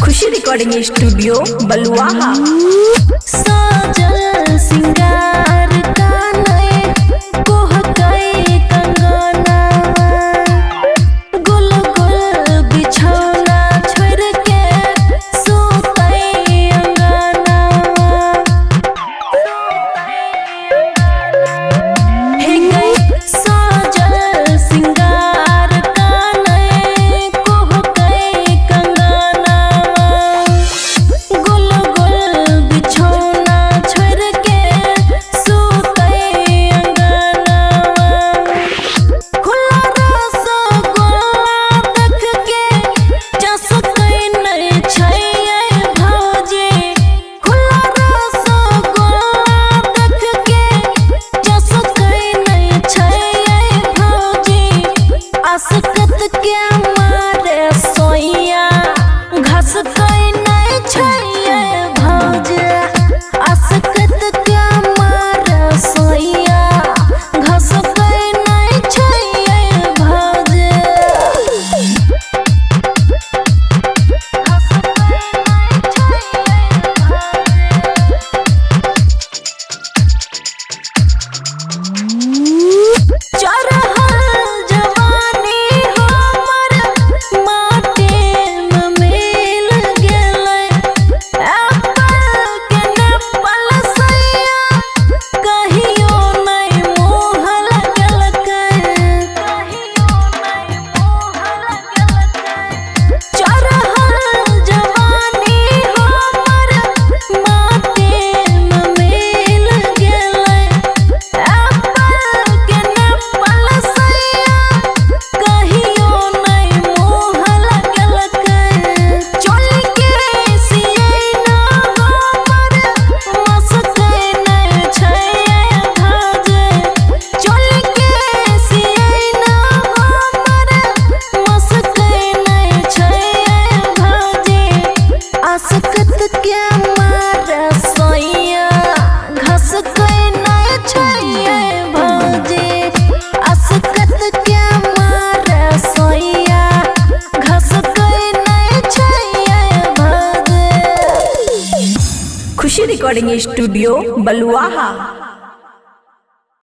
खुशी recording studio बलुआहा। साजल सिंगार कानए कोहकाई कंगना गुल गुल बिछौना छोड़ के सोतई अंगना हे गई साजल सिंगार कानए कोहकाई कंगना गुल गुल बिछौना छोड़ के सोतई अंगना खुला रसगुल्ला देख के जसकई नहीं छै भौजी खुला रसगुल्ला देख के जसकई नहीं छै भौजी आसकत के मारे सोइया घस कई नहीं छै भौजी आसकत के मारे सोइया घस कई नहीं छै भौजी चरहल जवानी हमर माटी में मिल गेलै एप्पल के नेपाल सैया कहियो नहीं मोह लगलकै चरहल जवानी हमर माटी में मिल गेलै एप्पल के नेपाल सैया कहियो नहीं मोह लगलकै चोली के सियैना हमर मसकै नहीं छै भाजे चोली के सियैना हमर मसकै नहीं छै भाजे आसकत के मारे सोइया घसकै नहीं छै भौजी आसकत के मारे सोइया घसकै नहीं छै भौजी। खुशी रिकॉर्डिंग स्टूडियो बलुआहा।